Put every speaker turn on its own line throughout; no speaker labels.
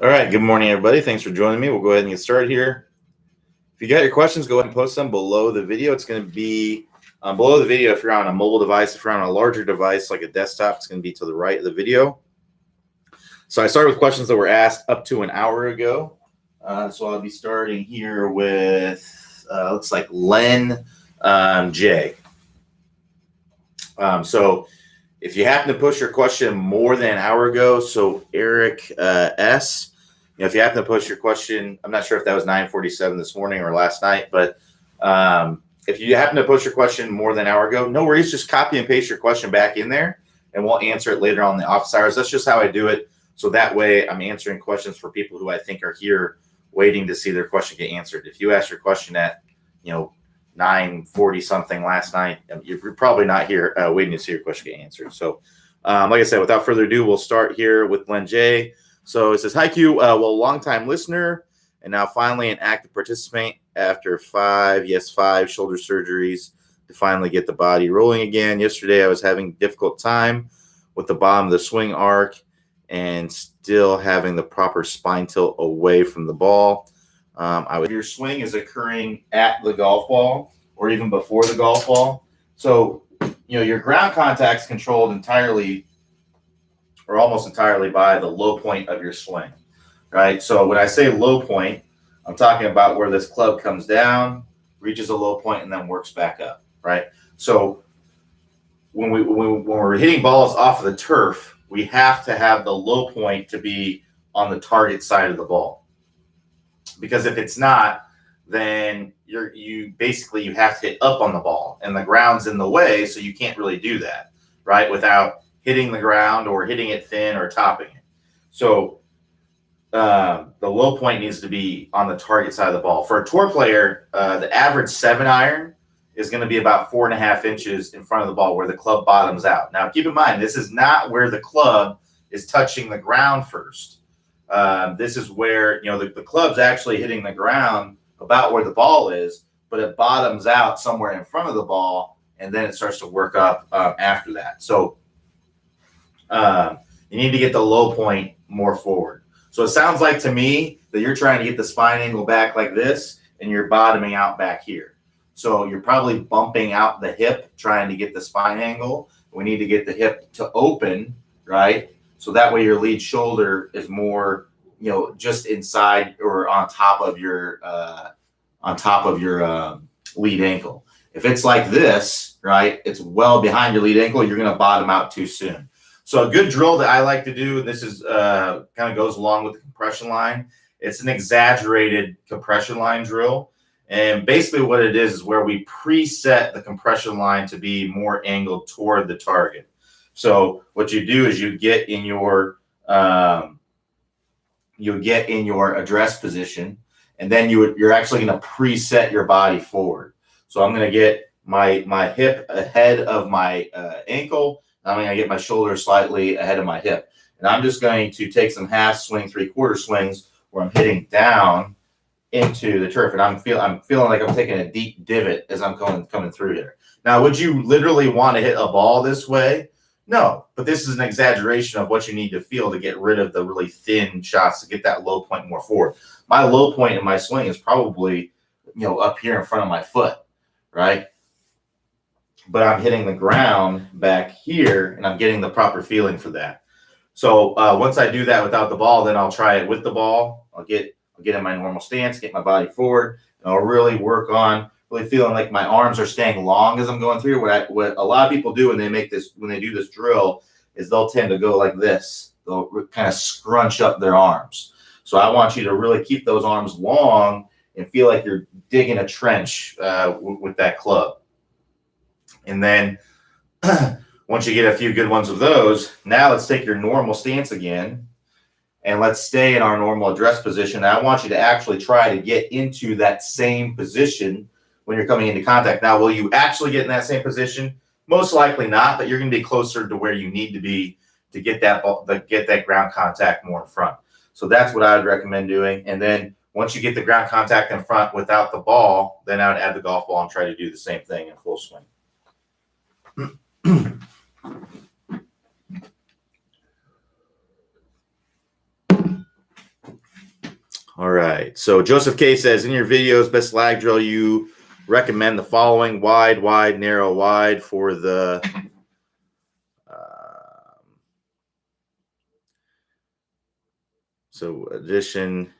All right. Good morning, everybody. Thanks for joining me. We'll go ahead and get started here. If you got your questions, go ahead and post them below the video. It's going to be below the video if you're on a mobile device. If you're on a larger device like a desktop, it's going to be to the right of the video. So I started with questions that were asked up to an hour ago. So I'll be starting here with, looks like Len J. So if you happen to push your question more than an hour ago, so Eric S., if you happen to push your question, I'm not sure if that was 9:47 this morning or last night, but if you happen to push your question more than an hour ago, no worries. Just copy and paste your question back in there, and we'll answer it later on in the office hours. That's just how I do it. So that way I'm answering questions for people who I think are here waiting to see their question get answered. If you ask your question at, 9:40 something last night, you're probably not here waiting to see your question get answered. So like I said, without further ado, we'll start here with Len J. So it says, hi, Q. Well, longtime listener and now finally an active participant after five shoulder surgeries to finally get the body rolling again. Yesterday, I was having a difficult time with the bottom of the swing arc and still having the proper spine tilt away from the ball. Your swing is occurring at the golf ball or even before the golf ball. So, your ground contact is controlled entirely or almost entirely by the low point of your swing, right? So when I say low point, I'm talking about where this club comes down, reaches a low point, and then works back up, right? So when we're hitting balls off of the turf, we have to have the low point to be on the target side of the ball. Because if it's not, then you have to hit up on the ball, and the ground's in the way, so you can't really do that, right? Without hitting the ground or hitting it thin or topping it. So the low point needs to be on the target side of the ball. For a tour player, the average 7-iron is going to be about 4.5 inches in front of the ball where the club bottoms out. Now, keep in mind, this is not where the club is touching the ground first. This is where, the club's actually hitting the ground about where the ball is, but it bottoms out somewhere in front of the ball, and then it starts to work up after that. So you need to get the low point more forward. So it sounds like to me that you're trying to get the spine angle back like this, and you're bottoming out back here. So you're probably bumping out the hip, trying to get the spine angle. We need to get the hip to open, right? So that way your lead shoulder is more, just inside or on top of your lead ankle. If it's like this, right, it's well behind your lead ankle, you're going to bottom out too soon. So a good drill that I like to do, and this is kind of goes along with the compression line. It's an exaggerated compression line drill. And basically what it is where we preset the compression line to be more angled toward the target. So what you do is you get in your address position, and then you're actually going to preset your body forward. So I'm going to get my hip ahead of my ankle. I'm going to get my shoulder slightly ahead of my hip. And I'm just going to take some half swing, 3/4 swings where I'm hitting down into the turf. And I'm feeling like I'm taking a deep divot as I'm coming through there. Now, would you literally want to hit a ball this way? No, but this is an exaggeration of what you need to feel to get rid of the really thin shots to get that low point more forward. My low point in my swing is probably, up here in front of my foot, right? But I'm hitting the ground back here, and I'm getting the proper feeling for that. So once I do that without the ball, then I'll try it with the ball. I'll get in my normal stance, get my body forward, and I'll really work on really feeling like my arms are staying long as I'm going through. What a lot of people do when they do this drill is they'll tend to go like this. They'll kind of scrunch up their arms. So I want you to really keep those arms long and feel like you're digging a trench with that club. And then once you get a few good ones of those, now let's take your normal stance again, and let's stay in our normal address position. I want you to actually try to get into that same position when you're coming into contact. Now, will you actually get in that same position? Most likely not, but you're going to be closer to where you need to be to get that ground contact more in front. So that's what I would recommend doing. And then once you get the ground contact in front without the ball, then I would add the golf ball and try to do the same thing in full swing. All right. So Joseph K says, in your videos, best lag drill, you recommend the following: wide, wide, narrow, wide for the so addition,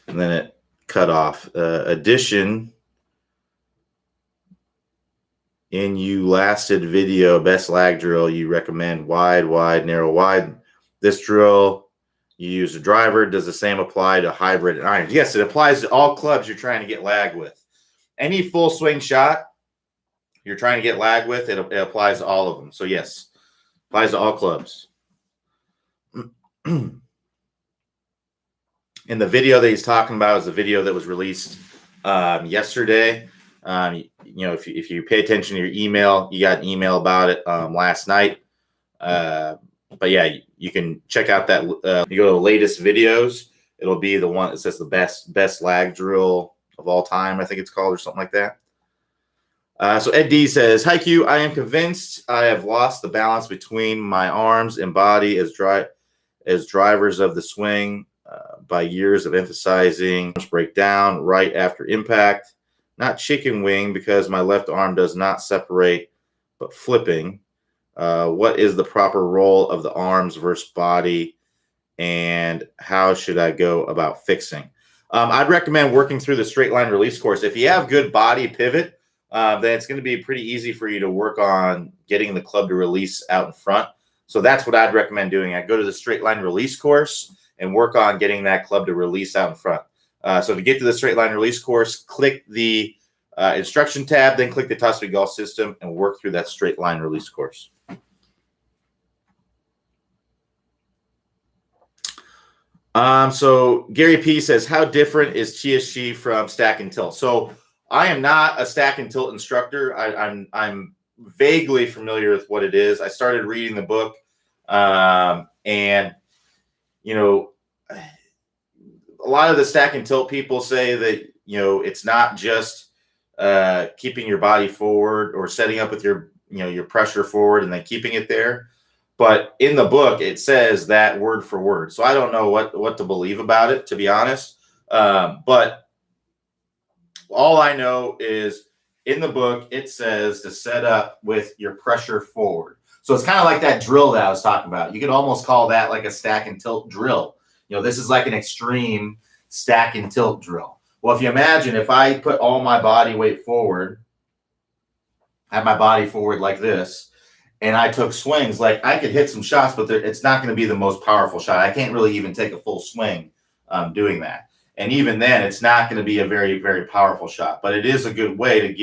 and then it cut off. Addition in you lasted video, best lag drill, you recommend wide, wide, narrow, wide. This drill, you use a driver. Does the same apply to hybrid and irons? Yes, it applies to all clubs you're trying to get lag with. Any full swing shot you're trying to get lag with, it applies to all of them. So yes, applies to all clubs. And the video that he's talking about is the video that was released yesterday. If you pay attention to your email, you got an email about it last night. But yeah, you can check out that. You go to the latest videos. It'll be the one that says the best lag drill of all time, I think it's called, or something like that. So Ed D says, "Hi Q, I am convinced I have lost the balance between my arms and body as drivers of the swing by years of emphasizing break down right after impact, not chicken wing because my left arm does not separate, but flipping. What is the proper role of the arms versus body, and how should I go about fixing?" I'd recommend working through the straight line release course. If you have good body pivot, then it's going to be pretty easy for you to work on getting the club to release out in front. So that's what I'd recommend doing. I'd go to the straight line release course and work on getting that club to release out in front. So to get to the straight line release course, click the instruction tab, then click the Tusby Golf System and work through that straight line release course. So Gary P says, how different is TSG from stack and tilt? So I am not a stack and tilt instructor. I'm vaguely familiar with what it is. I started reading the book, and a lot of the stack and tilt people say that it's not just keeping your body forward or setting up with your pressure forward and then keeping it there. But in the book, it says that word for word. So I don't know what to believe about it, to be honest. But all I know is in the book, it says to set up with your pressure forward. So it's kind of like that drill that I was talking about. You could almost call that like a stack and tilt drill. This is like an extreme stack and tilt drill. Well, if you imagine if I put all my body weight forward, have my body forward like this, and I took swings, like I could hit some shots, but it's not going to be the most powerful shot. I can't really even take a full swing doing that. And even then, it's not going to be a very, very powerful shot. But it is a good way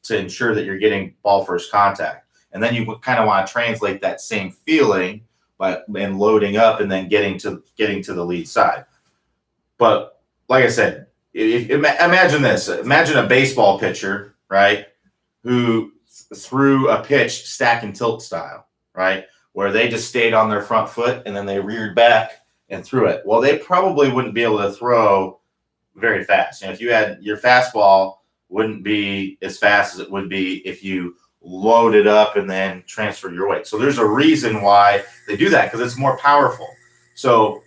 to ensure that you're getting ball first contact. And then you kind of want to translate that same feeling and loading up and then getting to the lead side. But like I said, imagine this. Imagine a baseball pitcher, right, who threw a pitch stack and tilt style, right, where they just stayed on their front foot and then they reared back and threw it. Well, they probably wouldn't be able to throw very fast. If you had your fastball, wouldn't be as fast as it would be if you load it up and then transfer your weight. So there's a reason why they do that, because it's more powerful. So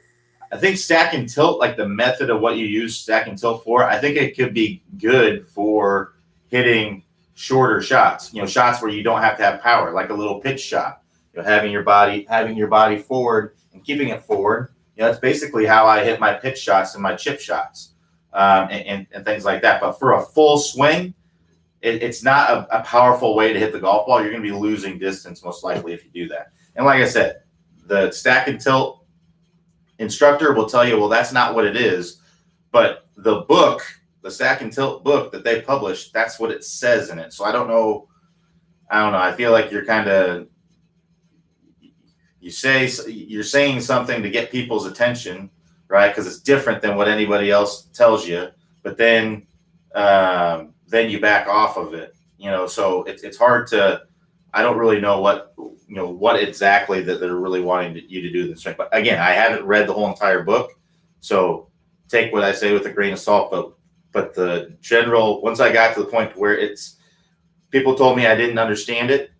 I think stack and tilt, like the method of what you use stack and tilt for, I think it could be good for hitting shorter shots, shots where you don't have to have power, like a little pitch shot, having your body forward and keeping it forward. That's basically how I hit my pitch shots and my chip shots and things like that. But for a full swing, it's not a powerful way to hit the golf ball. You're going to be losing distance most likely if you do that. And like I said, the stack and tilt instructor will tell you, well, that's not what it is. But the book, the stack and tilt book that they published, that's what it says in it. So I don't know. I feel like you're kind of, you're saying something to get people's attention, right? Because it's different than what anybody else tells you. But then you back off of it, So it's hard to. I don't really know what exactly that they're really wanting you to do this. But again, I haven't read the whole entire book, so take what I say with a grain of salt. But the general, once I got to the point where people told me I didn't understand it.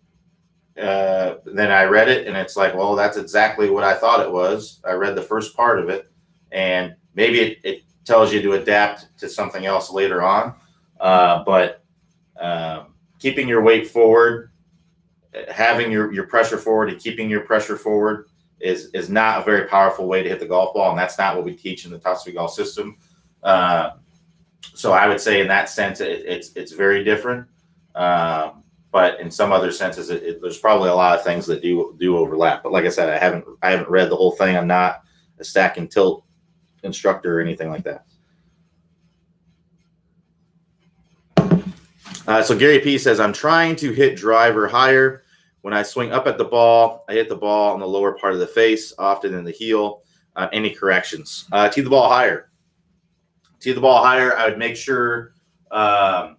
Then I read it and it's like, well, that's exactly what I thought it was. I read the first part of it and maybe it tells you to adapt to something else later on. But keeping your weight forward, having your pressure forward, and keeping your pressure forward is not a very powerful way to hit the golf ball, and that's not what we teach in the Top Speed Golf system. So I would say in that sense, it's very different. But in some other senses, there's probably a lot of things that do overlap. But like I said, I haven't read the whole thing. I'm not a stack and tilt instructor or anything like that. So Gary P says, I'm trying to hit driver higher. When I swing up at the ball, I hit the ball on the lower part of the face, often in the heel. Any corrections? Tee the ball higher. Tee the ball higher. I would make sure that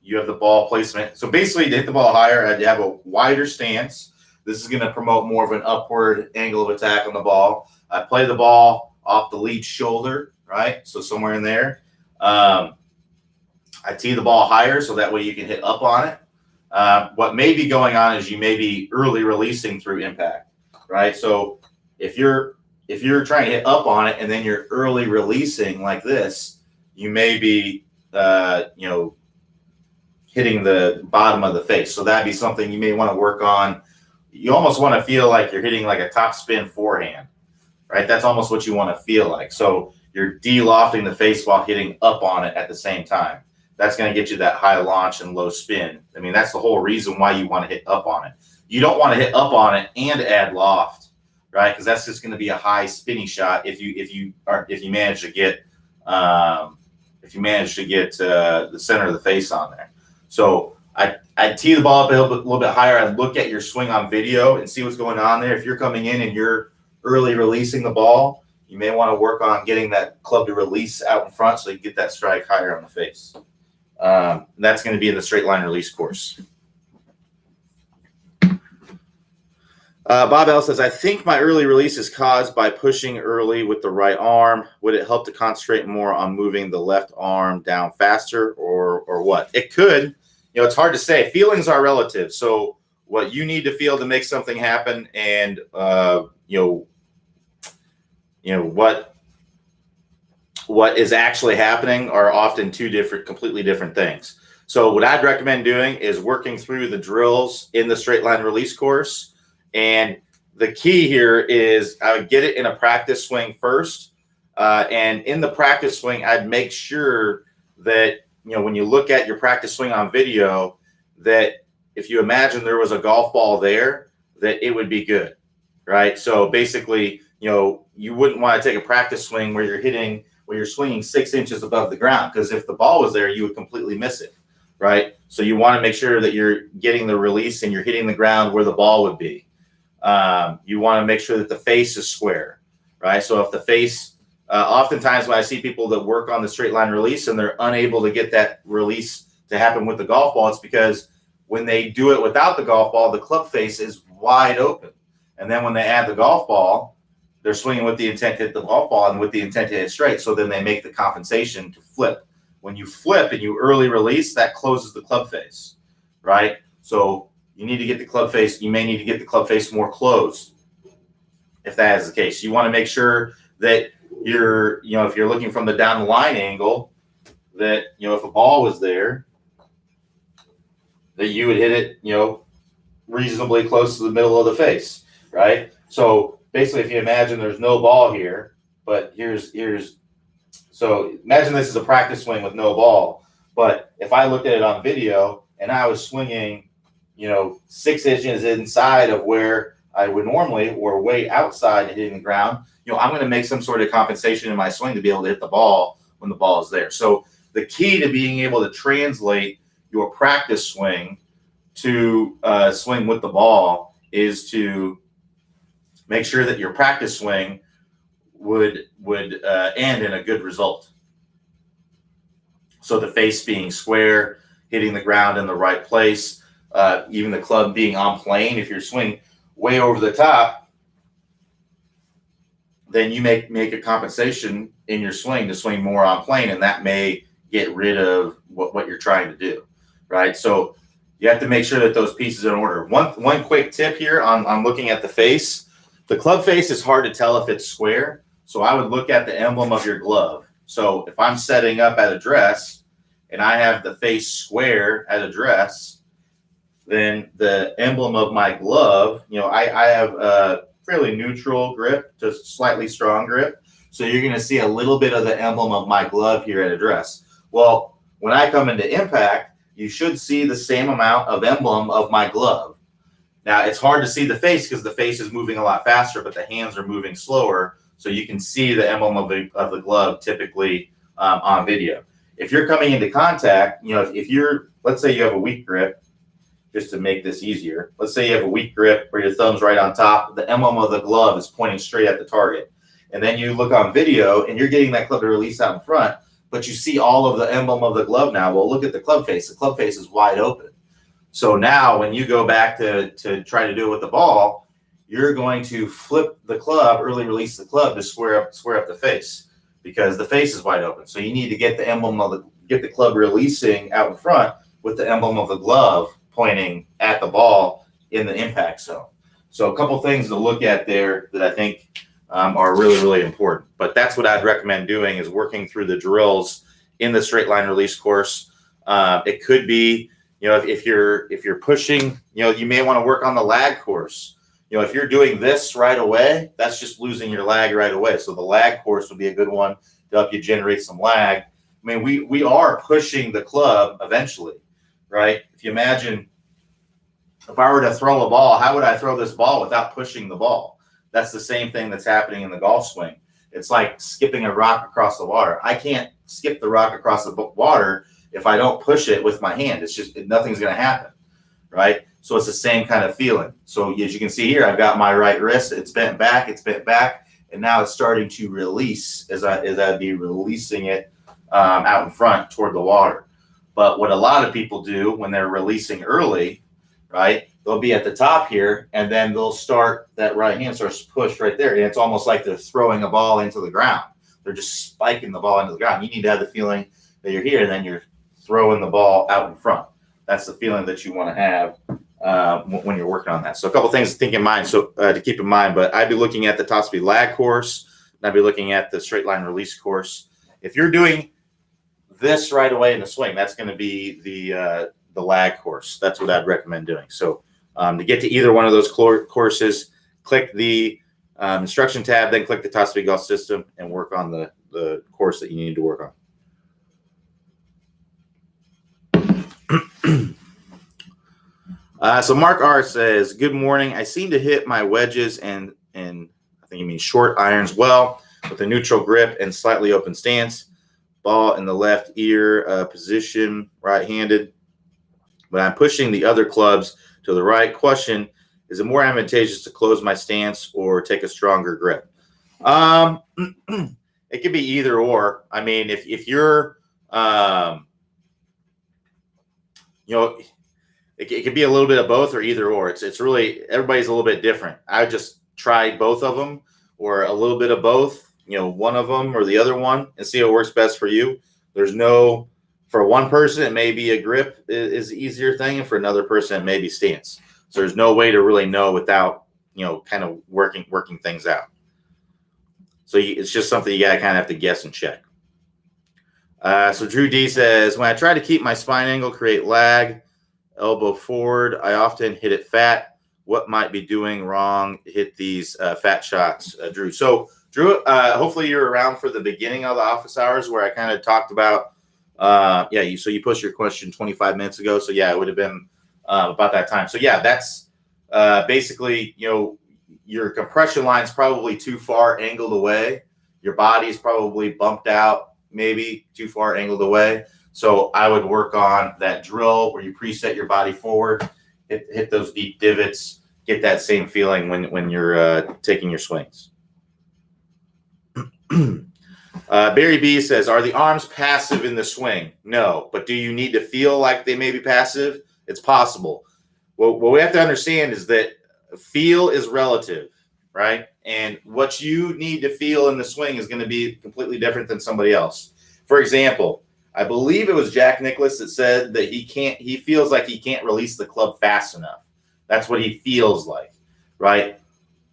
you have the ball placement. So basically, to hit the ball higher, I'd have a wider stance. This is going to promote more of an upward angle of attack on the ball. I play the ball off the lead shoulder, right? So somewhere in there. I tee the ball higher so that way you can hit up on it. What may be going on is you may be early releasing through impact, right? So if you're trying to hit up on it and then you're early releasing like this, you may be hitting the bottom of the face. So that'd be something you may want to work on. You almost want to feel like you're hitting like a top spin forehand, right? That's almost what you want to feel like. So you're de-lofting the face while hitting up on it at the same time. That's going to get you that high launch and low spin. I mean, that's the whole reason why you want to hit up on it. You don't want to hit up on it and add loft, right? Because that's just going to be a high spinny shot if you manage to get the center of the face on there. So I tee the ball up a little bit higher. I look at your swing on video and see what's going on there. If you're coming in and you're early releasing the ball, you may want to work on getting that club to release out in front so you get that strike higher on the face. That's going to be in the straight line release course. Bob L says, I think my early release is caused by pushing early with the right arm. Would it help to concentrate more on moving the left arm down faster or what? It could. It's hard to say. Feelings are relative. So what you need to feel to make something happen and, what is actually happening are often completely different things. So what I'd recommend doing is working through the drills in the straight line release course. And the key here is I would get it in a practice swing first. And in the practice swing, I'd make sure that, when you look at your practice swing on video, that if you imagine there was a golf ball there, that it would be good, right? So basically, you wouldn't want to take a practice swing where you're swinging 6 inches above the ground, because if the ball was there, you would completely miss it, right? So you want to make sure that you're getting the release and you're hitting the ground where the ball would be. You want to make sure that the face is square, right? So if the face, oftentimes when I see people that work on the straight line release and they're unable to get that release to happen with the golf ball, it's because when they do it without the golf ball, the club face is wide open. And then when they add the golf ball, they're swinging with the intent to hit the golf ball and with the intent to hit straight. So then they make the compensation to flip. When you flip and you early release, that closes the club face, right? So you need to get the club face. You may need to get the club face more closed if that is the case. You want to make sure that if you're looking from the down the line angle, that, if a ball was there, that you would hit it, reasonably close to the middle of the face, right? So basically, if you imagine there's no ball here, but so imagine this is a practice swing with no ball. But if I looked at it on video and I was swinging, 6 inches inside of where I would normally, or way outside and hitting the ground, I'm going to make some sort of compensation in my swing to be able to hit the ball when the ball is there. So the key to being able to translate your practice swing to swing with the ball is to make sure that your practice swing would end in a good result. So the face being square, hitting the ground in the right place, even the club being on plane. If you're swinging way over the top, then you make a compensation in your swing to swing more on plane, and that may get rid of what you're trying to do, right? So you have to make sure that those pieces are in order. One quick tip here on looking at the face. The club face is hard to tell if it's square. So I would look at the emblem of your glove. So if I'm setting up at address and I have the face square at address, then the emblem of my glove, I have a fairly neutral grip to slightly strong grip. So you're going to see a little bit of the emblem of my glove here at address. Well, when I come into impact, you should see the same amount of emblem of my glove. Now, it's hard to see the face because the face is moving a lot faster, but the hands are moving slower. So you can see the emblem of the glove typically on video. If you're coming into contact, if you're, let's say you have a weak grip, just to make this easier, let's say you have a weak grip where your thumb's right on top, the emblem of the glove is pointing straight at the target. And then you look on video and you're getting that club to release out in front, but you see all of the emblem of the glove now. Well, look at the club face. The club face is wide open. So now when you go back to try to do it with the ball, you're going to flip the club, early release the club to square up the face because the face is wide open. So you need to get the emblem of get the club releasing out in front with the emblem of the glove pointing at the ball in the impact zone. So a couple things to look at there that I think are really, really important. But that's what I'd recommend doing is working through the drills in the straight line release course. It could be, if you're pushing, you may want to work on the lag course. If you're doing this right away, that's just losing your lag right away. So the lag course would be a good one to help you generate some lag. I mean, we are pushing the club eventually, right? If you imagine if I were to throw a ball, how would I throw this ball without pushing the ball? That's the same thing that's happening in the golf swing. It's like skipping a rock across the water. I can't skip the rock across the water if I don't push it with my hand. It's just nothing's going to happen, right? So it's the same kind of feeling. So as you can see here, I've got my right wrist. It's bent back, and now it's starting to release as I'd be releasing it out in front toward the water. But what a lot of people do when they're releasing early, right, they'll be at the top here, and then they'll start, that right hand starts pushed right there. And it's almost like they're throwing a ball into the ground. They're just spiking the ball into the ground. You need to have the feeling that you're here, and then you're throwing the ball out in front. That's the feeling that you want to have when you're working on that. So a couple things to think in mind, to keep in mind, but I'd be looking at the top speed lag course, and I'd be looking at the straight line release course. If you're doing this right away in the swing, that's going to be the lag course. That's what I'd recommend doing. So to get to either one of those courses, click the instruction tab, then click the top speed golf system and work on the course that you need to work on. So Mark R says, good morning. I seem to hit my wedges and I think you mean short irons well with a neutral grip and slightly open stance. Ball in the left ear position, right-handed. But I'm pushing the other clubs to the right. Question, is it more advantageous to close my stance or take a stronger grip? It could be either or. I mean, if you're it could be a little bit of both or either or. It's really, everybody's a little bit different. I just try both of them or a little bit of both, one of them or the other one and see what works best for you. There's no, for one person, it may be a grip is the easier thing. And for another person, it may be stance. So there's no way to really know without, kind of working things out. So it's just something you got to kind of have to guess and check. So Drew D says, when I try to keep my spine angle, create lag, elbow forward, I often hit it fat. What might be doing wrong? Hit these fat shots, Drew. So Drew, hopefully you're around for the beginning of the office hours where I kind of talked about, so you pushed your question 25 minutes ago. So yeah, it would have been about that time. So yeah, that's basically, your compression line is probably too far angled away. Your body's probably bumped out, maybe too far angled away. So I would work on that drill where you preset your body forward, hit those deep divots, get that same feeling when you're taking your swings. Barry B says, are the arms passive in the swing? No, but do you need to feel like they may be passive? It's possible. Well, what we have to understand is that feel is relative, right? And what you need to feel in the swing is going to be completely different than somebody else. For example, I believe it was Jack Nicklaus that said that he feels like he can't release the club fast enough. That's what he feels like, right?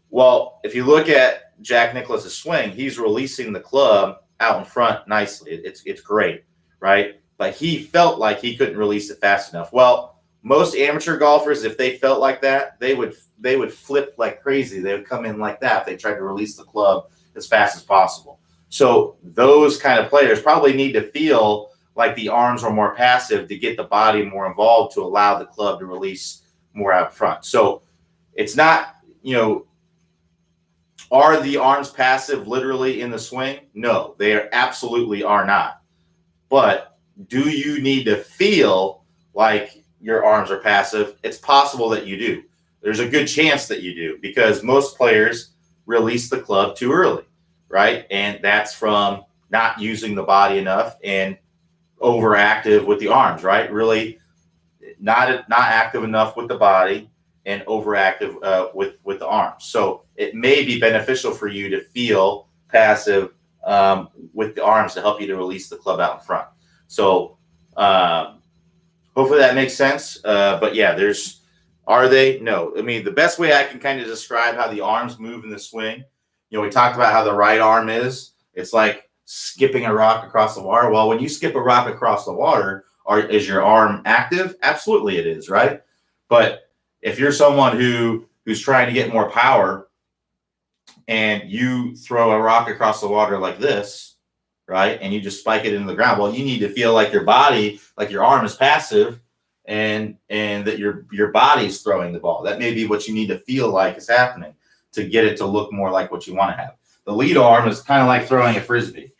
Well, if you look at Jack Nicklaus's swing, he's releasing the club out in front nicely. It's great, right? But he felt like he couldn't release it fast enough. Well, most amateur golfers, if they felt like that, they would flip like crazy. They would come in like that if they tried to release the club as fast as possible. So those kind of players probably need to feel like the arms are more passive to get the body more involved to allow the club to release more out front. So it's not, are the arms passive literally in the swing? No, they absolutely are not. But do you need to feel like your arms are passive? It's possible that you do. There's a good chance that you do because most players release the club too early, right? And that's from not using the body enough and overactive with the arms, right? Really not active enough with the body and overactive with the arms. So it may be beneficial for you to feel passive with the arms to help you to release the club out in front. So hopefully that makes sense. But yeah, are they? No. I mean, the best way I can kind of describe how the arms move in the swing, we talked about how the right arm is. It's like skipping a rock across the water. Well, when you skip a rock across the water, is your arm active? Absolutely it is, right? But if you're someone who's trying to get more power and you throw a rock across the water like this, right, and you just spike it into the ground, well, you need to feel like your body, like your arm is passive and that your body's throwing the ball. That may be what you need to feel like is happening to get it to look more like what you want to have. The lead arm is kind of like throwing a Frisbee,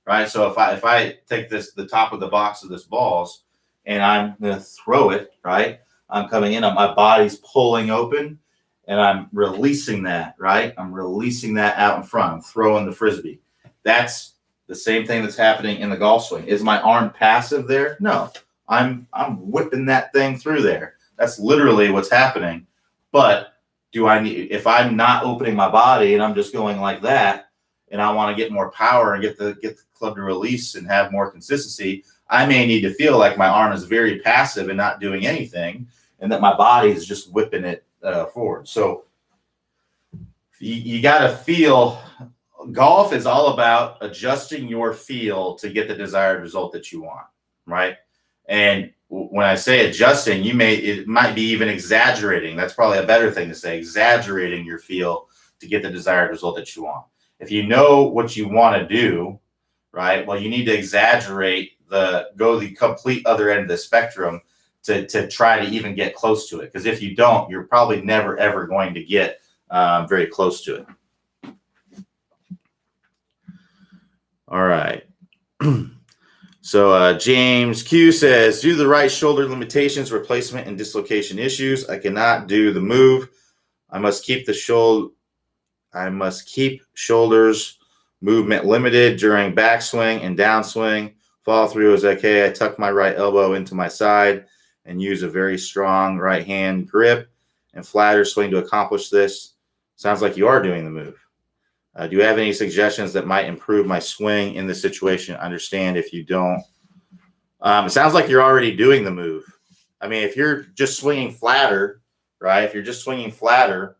right? So if I take the top of the box of this balls and I'm going to throw it, right, I'm coming in, my body's pulling open and I'm releasing that, right? I'm releasing that out in front. I'm throwing the Frisbee. That's the same thing that's happening in the golf swing. Is my arm passive there? No, I'm whipping that thing through there. That's literally what's happening. But if I'm not opening my body and I'm just going like that, and I want to get more power and get the club to release and have more consistency, I may need to feel like my arm is very passive and not doing anything, and that my body is just whipping it forward. So you got to feel. Golf is all about adjusting your feel to get the desired result that you want, right? And when I say adjusting, it might be even exaggerating. That's probably a better thing to say, exaggerating your feel to get the desired result that you want. If you know what you want to do, right, well, you need to exaggerate go the complete other end of the spectrum to try to even get close to it. Because if you don't, you're probably never, ever going to get very close to it. All right. So James Q says, due to the right shoulder limitations, replacement, and dislocation issues, I cannot do the move. I must keep shoulders movement limited during backswing and downswing. Follow through is okay. I tuck my right elbow into my side and use a very strong right hand grip and flatter swing to accomplish this. Sounds like you are doing the move. Do you have any suggestions that might improve my swing in this situation? Understand if you don't. It sounds like you're already doing the move. I mean, if you're just swinging flatter, right? If you're just swinging flatter,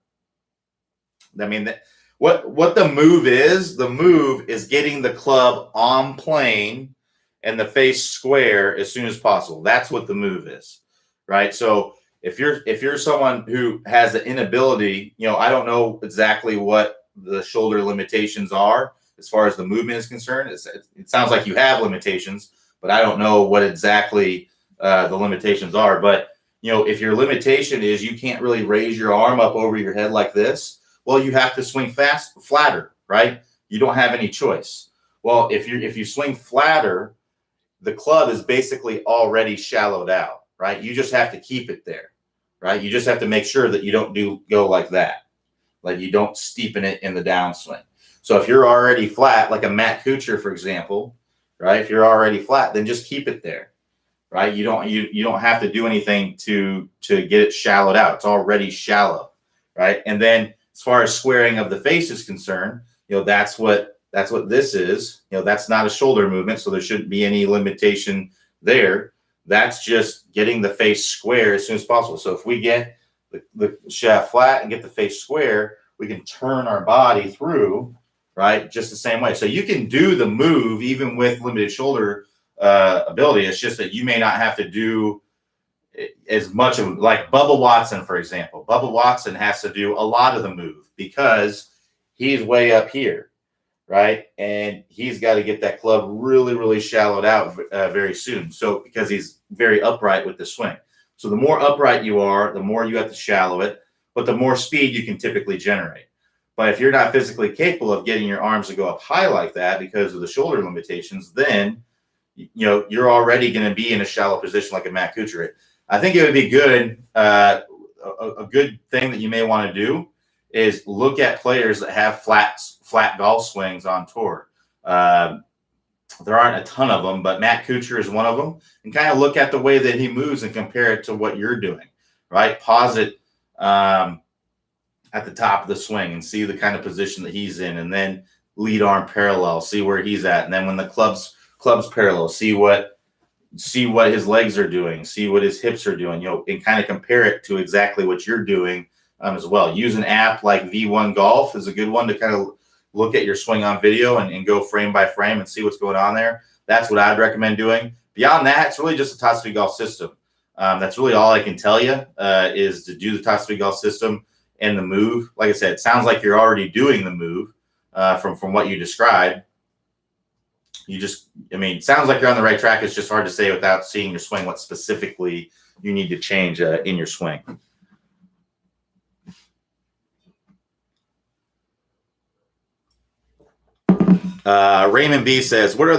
I mean, what the move is getting the club on plane and the face square as soon as possible. That's what the move is, right? So if you're someone who has the inability, I don't know exactly what the shoulder limitations are as far as the movement is concerned. It sounds like you have limitations, but I don't know what exactly the limitations are. But if your limitation is you can't really raise your arm up over your head like this, well, you have to swing flatter, right? You don't have any choice. Well, if you swing flatter, the club is basically already shallowed out, right? You just have to keep it there, right? You just have to make sure that you don't go like that. Like you don't steepen it in the downswing. So if you're already flat, like a Matt Kuchar, for example, right? If you're already flat, then just keep it there, right? You don't have to do anything to get it shallowed out. It's already shallow, right? And then as far as squaring of the face is concerned, that's what this is. That's not a shoulder movement, so there shouldn't be any limitation there. That's just getting the face square as soon as possible. So if we get the shaft flat and get the face square, we can turn our body through, right, just the same way. So you can do the move even with limited shoulder ability. It's just that you may not have to do as much of, like Bubba Watson, for example. Bubba Watson has to do a lot of the move because he's way up here, right? And he's got to get that club really, really shallowed out very soon. So because he's very upright with the swing. So the more upright you are, the more you have to shallow it, but the more speed you can typically generate. But if you're not physically capable of getting your arms to go up high like that because of the shoulder limitations, then you're already going to be in a shallow position like a Matt Kuchar. I think it would be good. A good thing that you may want to do is look at players that have flat golf swings on tour. There aren't a ton of them, but Matt Kuchar is one of them. And kind of look at the way that he moves and compare it to what you're doing, right? Pause it at the top of the swing and see the kind of position that he's in, and then lead arm parallel, see where he's at. And then when the club's parallel, see what his legs are doing, see what his hips are doing, and kind of compare it to exactly what you're doing as well. Use an app like V1 Golf is a good one to kind of look at your swing on video and go frame by frame and see what's going on there. That's what I'd recommend doing. Beyond that, it's really just a Top Speed Golf system. That's really all I can tell you is to do the Top Speed Golf system and the move. Like I said, it sounds like you're already doing the move from what you described. It sounds like you're on the right track. It's just hard to say without seeing your swing what specifically you need to change in your swing. Raymond B says, what are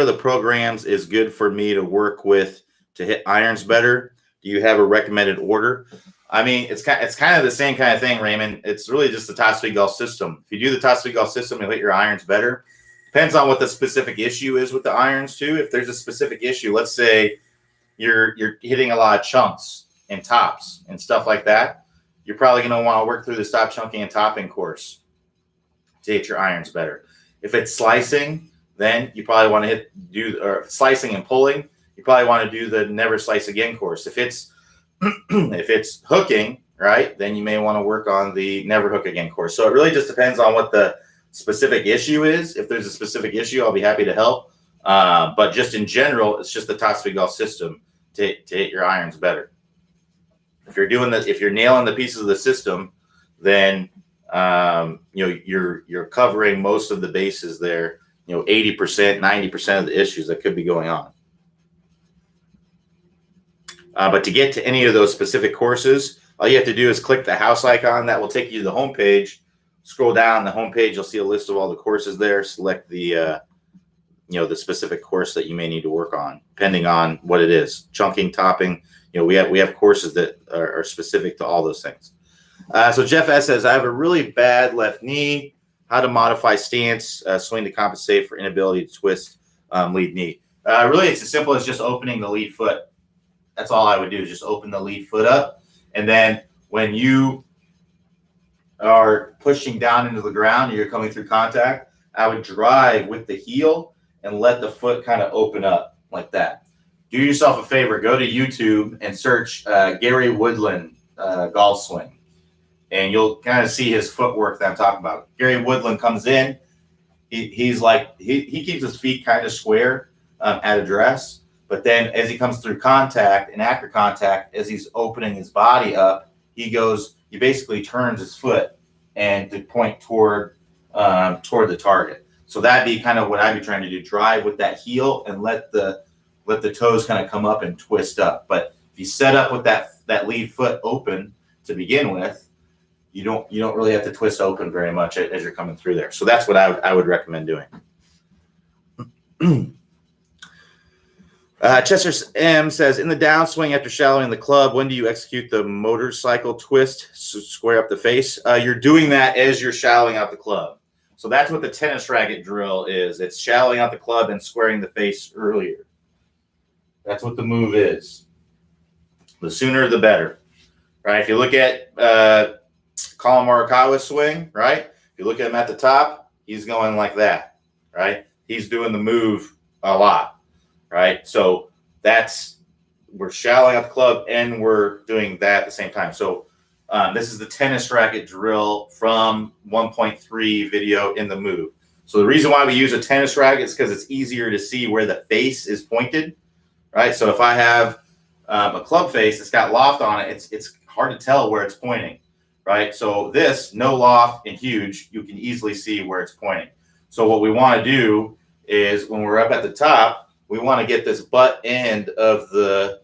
the programs is good for me to work with to hit irons better? Do you have a recommended order? It's kind of the same kind of thing, Raymond. It's really just the Top Speed Golf system. If you do the Top Speed Golf system, you'll hit your irons better. Depends on what the specific issue is with the irons too. If there's a specific issue, let's say you're hitting a lot of chunks and tops and stuff like that, you're probably going to want to work through the stop chunking and topping course to hit your irons better. If it's slicing, then you probably want to do slicing and pulling. You probably want to do the never slice again course. If it's hooking, right, then you may want to work on the never hook again course. So it really just depends on what the specific issue is. If there's a specific issue, I'll be happy to help. But just in general, it's just the Top Speed Golf system to hit your irons better. If you're nailing the pieces of the system, then you're covering most of the bases there. 80%, 90% of the issues that could be going on. But to get to any of those specific courses, all you have to do is click the house icon. That will take you to the home page. Scroll down the home page. You'll see a list of all the courses there. Select the specific course that you may need to work on, depending on what it is. Chunking, topping. We have courses that are specific to all those things. So Jeff S says, I have a really bad left knee. How to modify stance, swing to compensate for inability to twist lead knee. Really, it's as simple as just opening the lead foot. That's all I would do, is just open the lead foot up. And then when you are pushing down into the ground and you're coming through contact, I would drive with the heel and let the foot kind of open up like that. Do yourself a favor, go to YouTube and search Gary Woodland golf swing. And you'll kind of see his footwork that I'm talking about. Gary Woodland comes in. He keeps his feet kind of square at address. But then as he comes through contact and after contact, as he's opening his body up, he basically turns his foot and to point toward the target. So that'd be kind of what I'd be trying to do. Drive with that heel and let the toes kind of come up and twist up. But if you set up with that lead foot open to begin with, you don't really have to twist open very much as you're coming through there. So that's what I would recommend doing. Chester M says, in the downswing after shallowing the club, when do you execute the motorcycle twist, square up the face? You're doing that as you're shallowing out the club. So that's what the tennis racket drill is. It's shallowing out the club and squaring the face earlier. That's what the move is. The sooner, the better. Right? If you look at Colin Morikawa's swing, right? If you look at him at the top, he's going like that, right? He's doing the move a lot, right? So we're shallowing out the club and we're doing that at the same time. So This is the tennis racket drill from 1.3 video in the move. So the reason why we use a tennis racket is because it's easier to see where the face is pointed, right? So if I have a club face that's got loft on it, it's hard to tell where it's pointing, right? So this, no loft and huge, you can easily see where it's pointing. So what we want to do is when we're up at the top, we want to get this butt end of the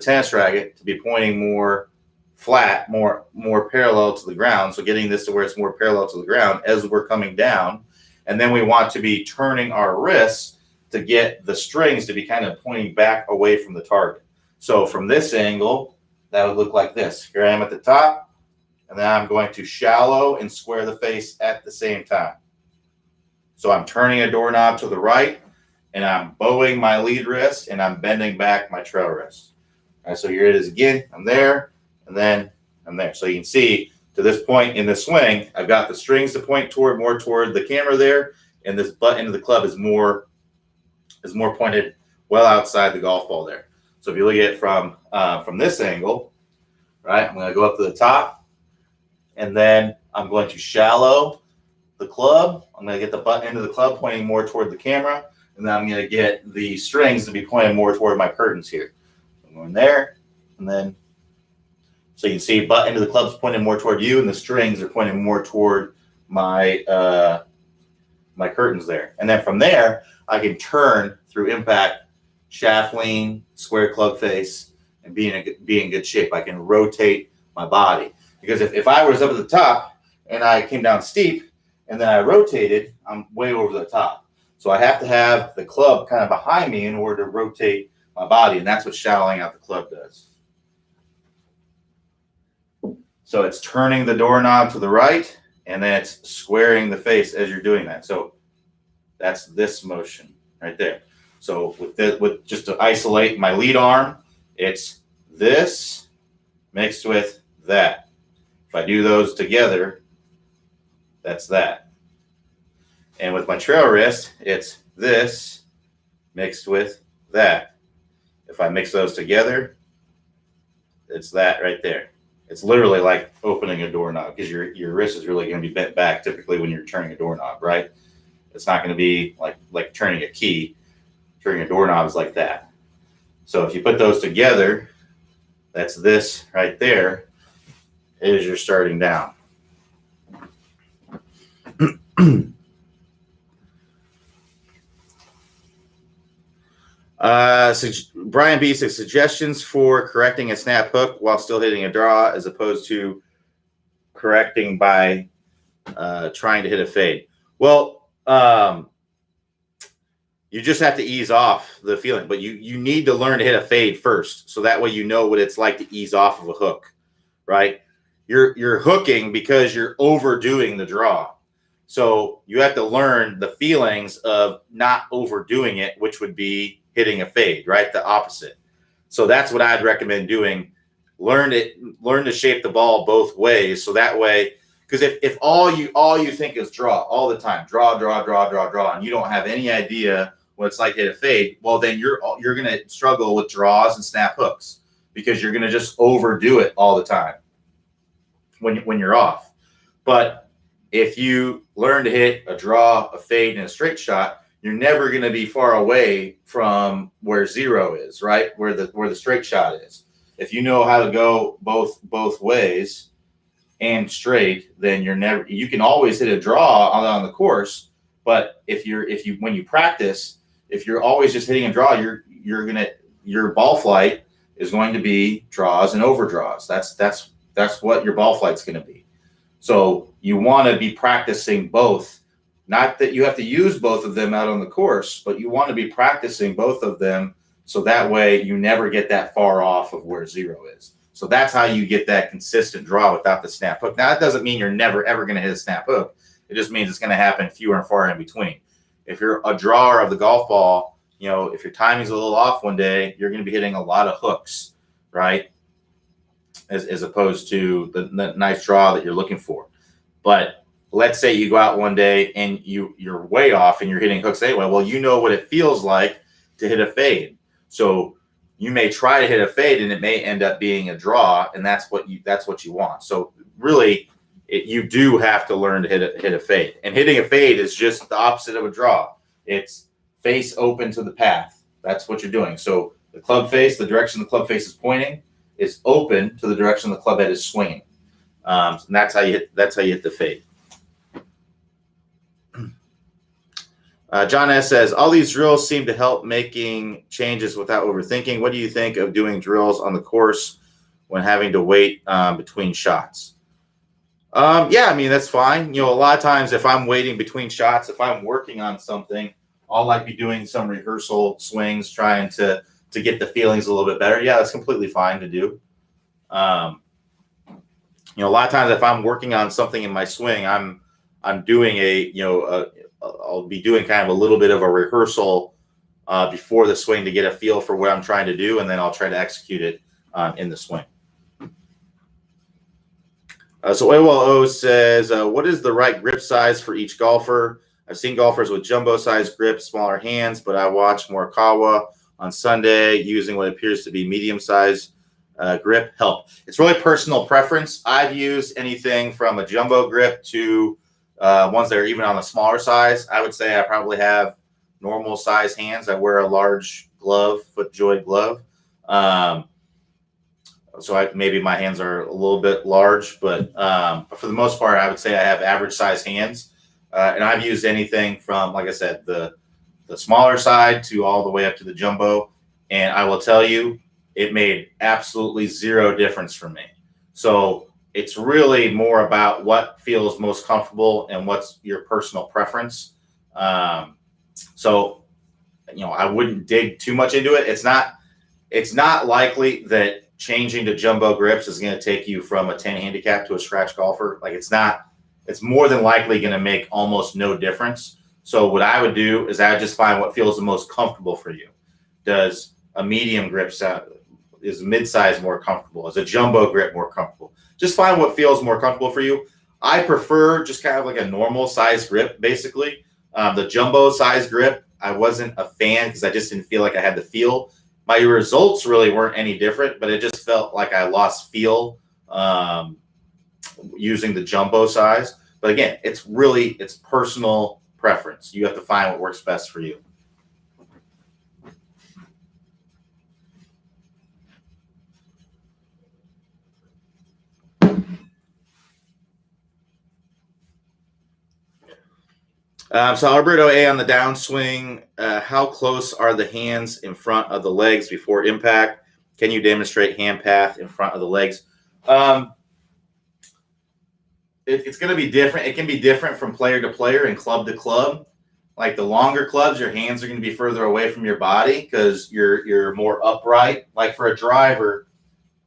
tennis racket to be pointing more flat, more parallel to the ground. So getting this to where it's more parallel to the ground as we're coming down. And then we want to be turning our wrists to get the strings to be kind of pointing back away from the target. So from this angle, that would look like this. Here I am at the top, and then I'm going to shallow and square the face at the same time. So I'm turning a doorknob to the right, and I'm bowing my lead wrist, and I'm bending back my trail wrist. All right, so here it is again. I'm there, and then I'm there. So you can see to this point in the swing, I've got the strings to point toward, more toward the camera there, and this butt end of the club is more pointed well outside the golf ball there. So if you look at it from this angle, right, I'm going to go up to the top, and then I'm going to shallow the club. I'm going to get the butt end of the club pointing more toward the camera, and then I'm going to get the strings to be pointing more toward my curtains here. I'm going there, and then so you can see butt end of the club's pointing more toward you, and the strings are pointing more toward my my curtains there. And then from there, I can turn through impact, shaft lean, square club face, and be in good shape. I can rotate my body. Because if I was up at the top and I came down steep and then I rotated, I'm way over the top. So I have to have the club kind of behind me in order to rotate my body, and that's what shallowing out the club does. So it's turning the doorknob to the right, and then it's squaring the face as you're doing that. So that's this motion right there. So with just to isolate my lead arm, it's this mixed with that. If I do those together, that's that. And with my trail wrist, it's this mixed with that. If I mix those together, it's that right there. It's literally like opening a doorknob, because your wrist is really going to be bent back typically when you're turning a doorknob, right? It's not going to be like turning a key. Turning a doorknob is like that. So if you put those together, that's this right there as you're starting down. Brian B says suggestions for correcting a snap hook while still hitting a draw, as opposed to correcting by trying to hit a fade. Well, you just have to ease off the feeling, but you need to learn to hit a fade first, so that way you know what it's like to ease off of a hook, right? You're hooking because you're overdoing the draw. So you have to learn the feelings of not overdoing it, which would be hitting a fade, right? The opposite. So that's what I'd recommend doing. Learn to shape the ball both ways. So that way, because if all you think is draw all the time, draw, and you don't have any idea what it's like to hit a fade, well, then you're going to struggle with draws and snap hooks, because you're going to just overdo it all the time when you're off. But if you learn to hit a draw, a fade, and a straight shot, you're never going to be far away from where zero is, right? Where the straight shot is. If you know how to go both ways and straight, then you can always hit a draw on the course. But when you practice, if you're always just hitting a draw, your ball flight is going to be draws and overdraws. That's what your ball flight's going to be. So you want to be practicing both. Not that you have to use both of them out on the course, but you want to be practicing both of them, so that way you never get that far off of where zero is. So that's how you get that consistent draw without the snap hook. Now, that doesn't mean you're never, ever going to hit a snap hook. It just means it's going to happen fewer and far in between. If you're a drawer of the golf ball, if your timing's a little off one day, you're going to be hitting a lot of hooks, right? As opposed to the nice draw that you're looking for. But let's say you go out one day and you're way off and you're hitting hooks anyway. Well, you know what it feels like to hit a fade. So, you may try to hit a fade and it may end up being a draw, and that's what you want. So really, you do have to learn to hit a fade. And hitting a fade is just the opposite of a draw. It's face open to the path. That's what you're doing. So the club face, the direction the club face is pointing, is open to the direction the club head is swinging. And that's how you hit the fade. John S. says, all these drills seem to help making changes without overthinking. What do you think of doing drills on the course when having to wait between shots? Yeah, I mean, that's fine. A lot of times if I'm waiting between shots, if I'm working on something, I'll like be doing some rehearsal swings, trying to get the feelings a little bit better. Yeah, that's completely fine to do. A lot of times if I'm working on something in my swing, I'm doing I'll be doing kind of a little bit of a rehearsal before the swing to get a feel for what I'm trying to do, and then I'll try to execute it in the swing. So AOLO says, what is the right grip size for each golfer? I've seen golfers with jumbo-sized grips, smaller hands, but I watched Morikawa on Sunday using what appears to be medium-sized grip help. It's really personal preference. I've used anything from a jumbo grip to ones that are even on the smaller size. I would say I probably have normal size hands. I wear a large glove, FootJoy glove. So maybe my hands are a little bit large, but for the most part, I would say I have average size hands. And I've used anything from, like I said, the smaller side to all the way up to the jumbo. And I will tell you, it made absolutely zero difference for me. So it's really more about what feels most comfortable and what's your personal preference. So I wouldn't dig too much into it. It's not likely that changing to jumbo grips is going to take you from a 10 handicap to a scratch golfer. It's more than likely going to make almost no difference. So what I would do is I would just find what feels the most comfortable for you. Does a medium grip is mid-size more comfortable? Is a jumbo grip more comfortable? Just find what feels more comfortable for you. I prefer just kind of like a normal size grip, basically. The jumbo size grip, I wasn't a fan because I just didn't feel like I had the feel. My results really weren't any different, but it just felt like I lost feel using the jumbo size. But again, it's personal preference. You have to find what works best for you. So Alberto A on the downswing, how close are the hands in front of the legs before impact? Can you demonstrate hand path in front of the legs? It's going to be different. It can be different from player to player and club to club. Like the longer clubs, your hands are going to be further away from your body because you're more upright. Like for a driver,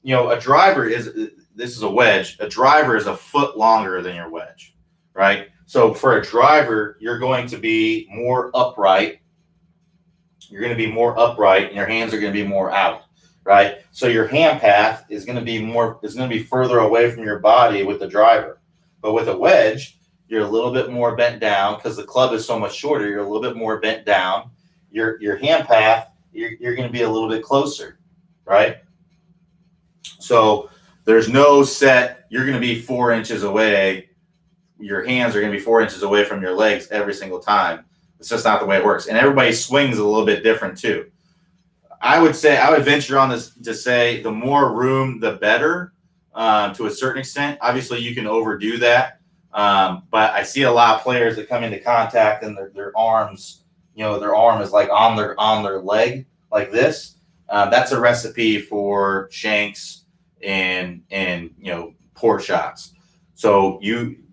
this is a wedge. A driver is a foot longer than your wedge, right? So for a driver, you're going to be more upright. You're going to be more upright, and your hands are going to be more out, right? So your hand path is going to be further away from your body with the driver. But with a wedge, you're a little bit more bent down because the club is so much shorter. You're a little bit more bent down. Your hand path, you're going to be a little bit closer, right? So there's no set. You're going to be 4 inches away. Your hands are going to be 4 inches away from your legs every single time. It's just not the way it works. And everybody swings a little bit different too. I would venture on this to say the more room, the better to a certain extent. Obviously, you can overdo that. But I see a lot of players that come into contact and their arms, their arm is like on their leg like this. That's a recipe for shanks and poor shots. So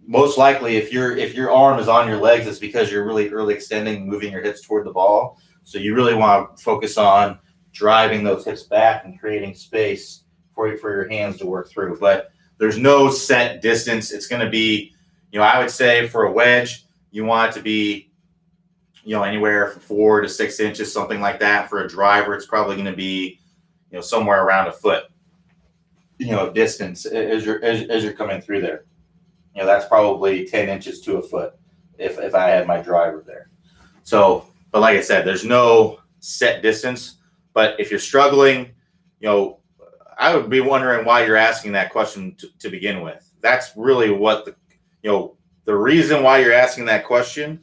most likely, if your arm is on your legs, it's because you're really early extending, moving your hips toward the ball. So you really want to focus on driving those hips back and creating space for your hands to work through. But there's no set distance. It's going to be, I would say for a wedge, you want it to be, anywhere from 4 to 6 inches, something like that. For a driver, it's probably going to be, somewhere around a foot, distance as you're coming through there. That's probably 10 inches to a foot if I had my driver there. So, but like I said, there's no set distance. But if you're struggling, I would be wondering why you're asking that question to begin with. That's really what the reason why you're asking that question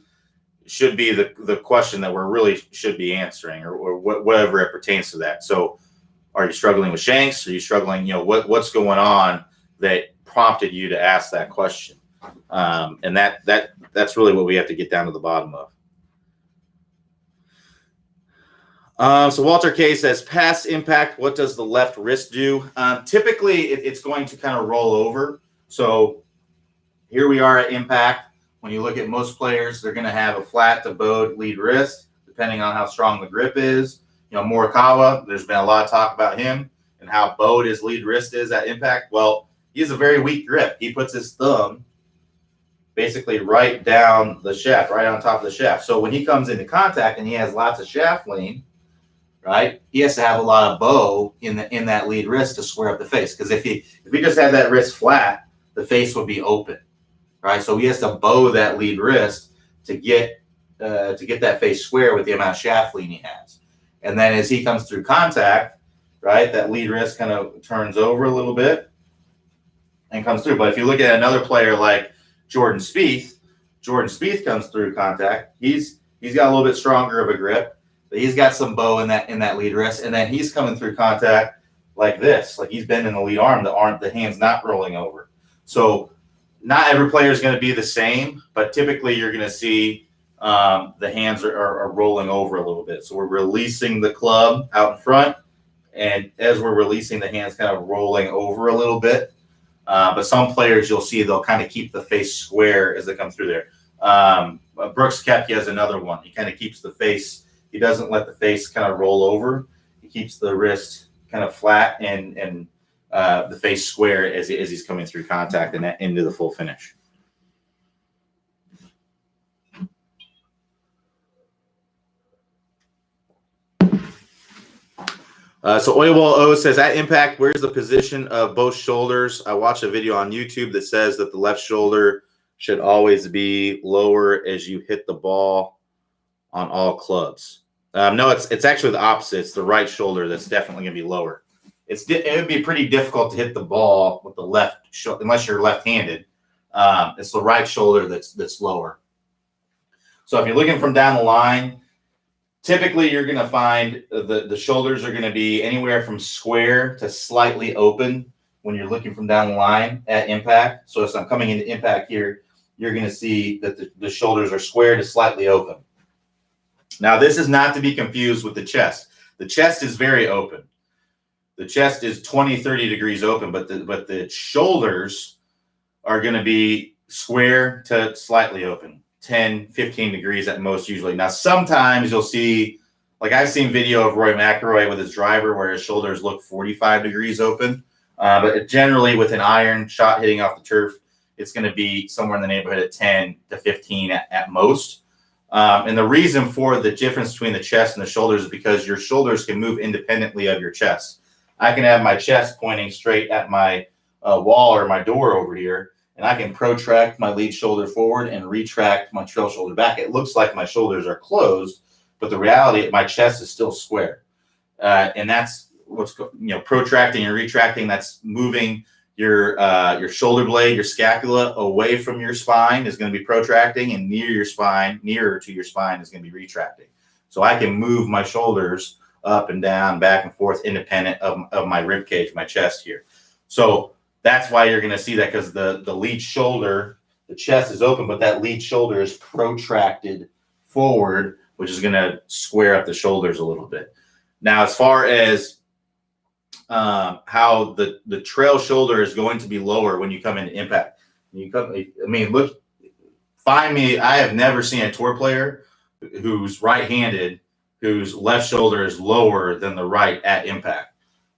should be the question that we're really should be answering, or whatever it pertains to that. So are you struggling with shanks? Are you struggling, what's going on that prompted you to ask that question? And that's really what we have to get down to the bottom of. So Walter K says, pass impact, what does the left wrist do? Typically, it's going to kind of roll over. So here we are at impact. When you look at most players, they're going to have a flat to bowed lead wrist, depending on how strong the grip is. Morikawa, there's been a lot of talk about him and how bowed his lead wrist is at impact. Well, he has a very weak grip. He puts his thumb basically right down the shaft, right on top of the shaft. So when he comes into contact and he has lots of shaft lean, right, he has to have a lot of bow in that lead wrist to square up the face. Because if he just had that wrist flat, the face would be open, right? So he has to bow that lead wrist to get that face square with the amount of shaft lean he has. And then as he comes through contact, right, that lead wrist kind of turns over a little bit and comes through. But if you look at another player like Jordan Spieth comes through contact. He's got a little bit stronger of a grip. But he's got some bow in that lead wrist, and then he's coming through contact like this, like he's bending the lead arm. The hand's not rolling over. So not every player is going to be the same, but typically you're going to see the hands are rolling over a little bit. So we're releasing the club out in front, and as we're releasing, the hands kind of rolling over a little bit. But some players you'll see they'll kind of keep the face square as they come through there. Brooks Koepka has another one. He kind of keeps the face. He doesn't let the face kind of roll over. He keeps the wrist kind of flat and the face square as he's coming through contact and into the full finish. So Oilwall O says, at impact, where's the position of both shoulders? I watched a video on YouTube that says that the left shoulder should always be lower as you hit the ball on all clubs. No, it's actually the opposite. It's the right shoulder that's definitely going to be lower. It would be pretty difficult to hit the ball with the left shoulder unless you're left-handed. It's the right shoulder that's lower. So if you're looking from down the line, typically you're going to find the shoulders are going to be anywhere from square to slightly open when you're looking from down the line at impact. So as I'm coming into impact here, you're going to see that the shoulders are square to slightly open. Now, this is not to be confused with the chest. The chest is very open. The chest is 20, 30 degrees open, but the shoulders are going to be square to slightly open, 10, 15 degrees at most usually. Now, sometimes you'll see, like I've seen video of Rory McIlroy with his driver where his shoulders look 45 degrees open. But generally with an iron shot hitting off the turf, it's going to be somewhere in the neighborhood of 10 to 15 at most. And the reason for the difference between the chest and the shoulders is because your shoulders can move independently of your chest. I can have my chest pointing straight at my wall or my door over here, and I can protract my lead shoulder forward and retract my trail shoulder back. It looks like my shoulders are closed, but the reality, my chest is still square. And that's what's protracting and retracting. That's moving your shoulder blade, your scapula away from your spine is going to be protracting, and nearer to your spine is going to be retracting. So I can move my shoulders up and down, back and forth, independent of my rib cage, my chest here. So that's why you're going to see that, because the lead shoulder, the chest is open, but that lead shoulder is protracted forward, which is going to square up the shoulders a little bit. Now, as far as how the trail shoulder is going to be lower when you come into impact. Find me. I have never seen a tour player who's right-handed whose left shoulder is lower than the right at impact.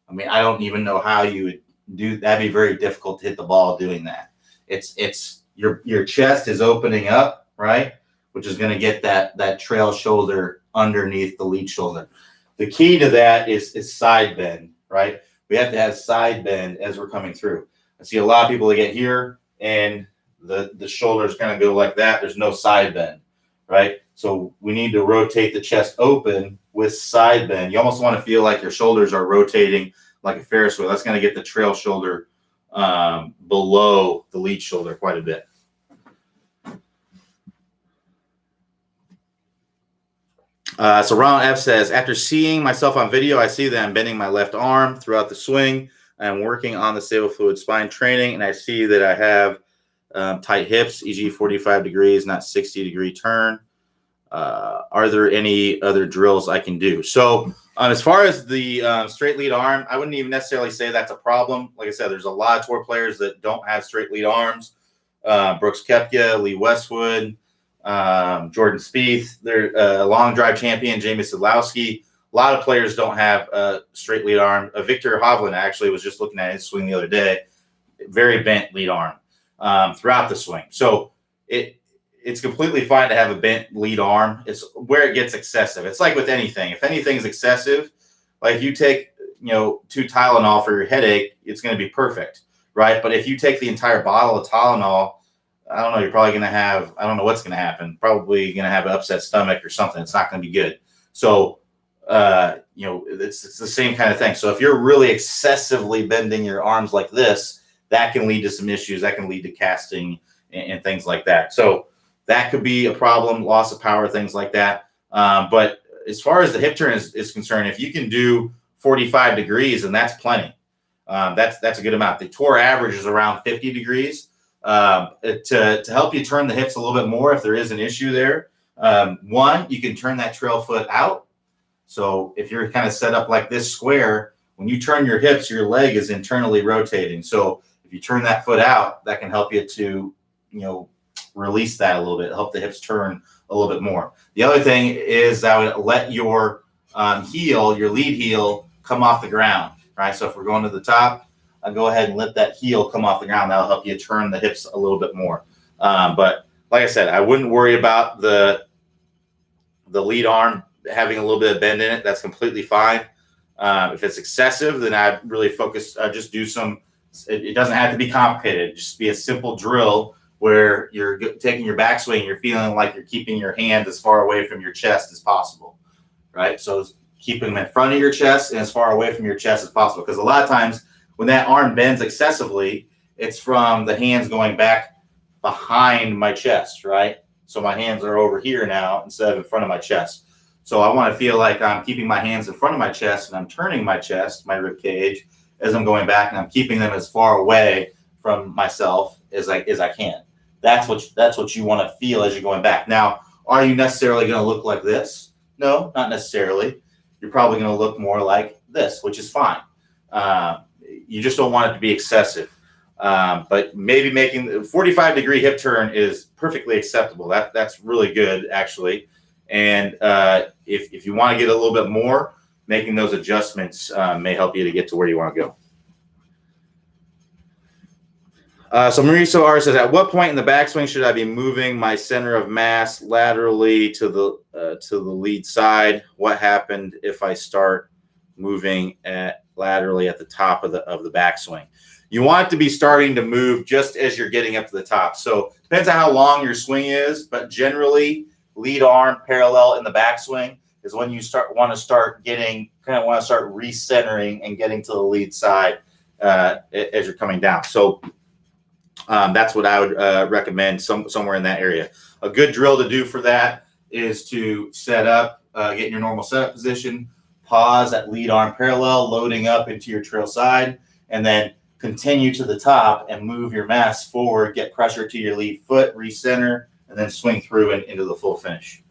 I don't even know how you would do. That'd be very difficult to hit the ball doing that. It's your chest is opening up, right, which is going to get that trail shoulder underneath the lead shoulder. The key to that is side bend. Right? We have to have side bend as we're coming through. I see a lot of people that get here and the shoulders kind of go like that. There's no side bend, right? So we need to rotate the chest open with side bend. You almost want to feel like your shoulders are rotating like a Ferris wheel. That's going to get the trail shoulder below the lead shoulder quite a bit. So Ronald F says, after seeing myself on video, I see that I'm bending my left arm throughout the swing. I'm working on the stable fluid spine training, and I see that I have tight hips, e.g. 45 degrees, not 60-degree turn. Are there any other drills I can do? So as far as the straight lead arm, I wouldn't even necessarily say that's a problem. Like I said, there's a lot of tour players that don't have straight lead arms. Brooks Koepka, Lee Westwood, Jordan Spieth, they're long drive champion, Jamie Sadlowski. A lot of players don't have a straight lead arm. Victor Hovland actually was just looking at his swing the other day. Very bent lead arm throughout the swing. So it's completely fine to have a bent lead arm. It's where it gets excessive. It's like with anything. If anything's excessive, like if you take 2 Tylenol for your headache, it's going to be perfect, right? But if you take the entire bottle of Tylenol, I don't know, you're probably going to have, I don't know what's going to happen. Probably going to have an upset stomach or something. It's not going to be good. So, it's the same kind of thing. So if you're really excessively bending your arms like this, that can lead to some issues. That can lead to casting and things like that. So that could be a problem, loss of power, things like that. But as far as the hip turn is concerned, if you can do 45 degrees, and that's plenty. That's a good amount. The tour average is around 50 degrees. To help you turn the hips a little bit more if there is an issue there. One, you can turn that trail foot out. So if you're kind of set up like this square, when you turn your hips, your leg is internally rotating. So if you turn that foot out, that can help you to, release that a little bit, help the hips turn a little bit more. The other thing is that would let your heel, your lead heel, come off the ground, right? So if we're going to the top, I'll go ahead and let that heel come off the ground. That'll help you turn the hips a little bit more. But like I said, I wouldn't worry about the lead arm having a little bit of bend in it. That's completely fine. If it's excessive, then I'd really focus, just do some, it doesn't have to be complicated. Just be a simple drill where you're taking your backswing, you're feeling like you're keeping your hand as far away from your chest as possible, right? So keep them in front of your chest and as far away from your chest as possible. Because a lot of times when that arm bends excessively, it's from the hands going back behind my chest, right? So my hands are over here now instead of in front of my chest. So I want to feel like I'm keeping my hands in front of my chest and I'm turning my chest, my rib cage, as I'm going back, and I'm keeping them as far away from myself as I can. That's what you want to feel as you're going back. Now, are you necessarily going to look like this? No, not necessarily. You're probably going to look more like this, which is fine. You just don't want it to be excessive. But maybe making the 45-degree hip turn is perfectly acceptable. That's really good, actually. And if you want to get a little bit more, making those adjustments may help you to get to where you want to go. So Mauricio R says, at what point in the backswing should I be moving my center of mass laterally to the lead side? What happened if I start moving laterally at the top of the backswing? You want it to be starting to move just as you're getting up to the top. So it depends on how long your swing is, but generally lead arm parallel in the backswing is when you want to start recentering and getting to the lead side as you're coming down. So that's what I would recommend, somewhere in that area. A good drill to do for that is to set up, get in your normal setup position, pause at lead arm parallel, loading up into your trail side, and then continue to the top and move your mass forward, get pressure to your lead foot, recenter, and then swing through and into the full finish.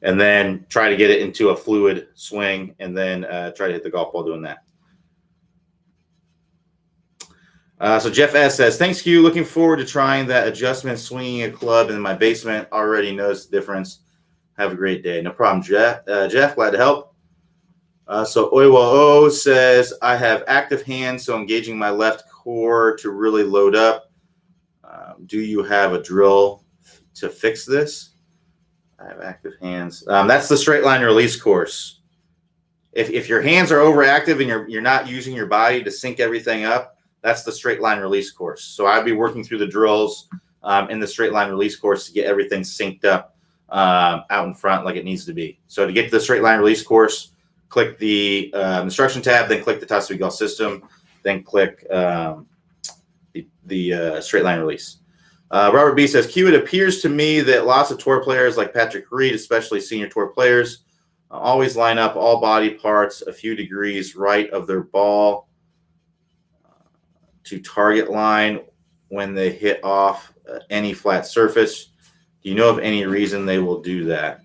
And then try to get it into a fluid swing, and then try to hit the golf ball doing that. So Jeff S says, thanks, Hugh. Looking forward to trying that adjustment, swinging a club in my basement. Already knows the difference. Have a great day. No problem, Jeff. Glad to help. So Oiwa O says, I have active hands, so engaging my left core to really load up. Do you have a drill to fix this? I have active hands. That's the straight line release course. If your hands are overactive and you're not using your body to sync everything up, that's the straight line release course. So I'd be working through the drills in the straight line release course to get everything synced up out in front like it needs to be. So to get to the straight line release course, click the instruction tab, then click the top speed golf system, then click the straight line release. Robert B says, Q, it appears to me that lots of tour players like Patrick Reed, especially senior tour players, always line up all body parts a few degrees right of their ball to target line when they hit off any flat surface. Do you know of any reason they will do that?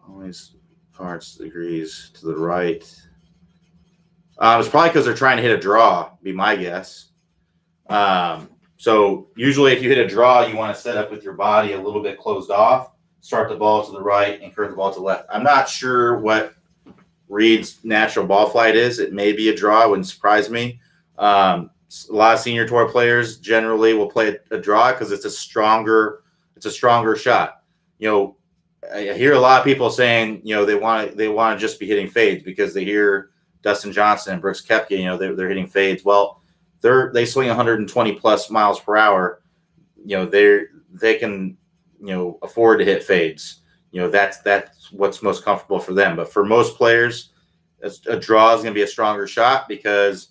Always parts degrees to the right. It's probably because they're trying to hit a draw, be my guess. So usually if you hit a draw, you want to set up with your body a little bit closed off, start the ball to the right and curve the ball to the left. I'm not sure what Reed's natural ball flight is. It may be a draw. It wouldn't surprise me. A lot of senior tour players generally will play a draw because it's a stronger shot. I hear a lot of people saying, they want to just be hitting fades because they hear Dustin Johnson and Brooks Koepka, they're hitting fades. Well, they swing 120 plus miles per hour. They can, afford to hit fades. That's what's most comfortable for them. But for most players, a draw is going to be a stronger shot because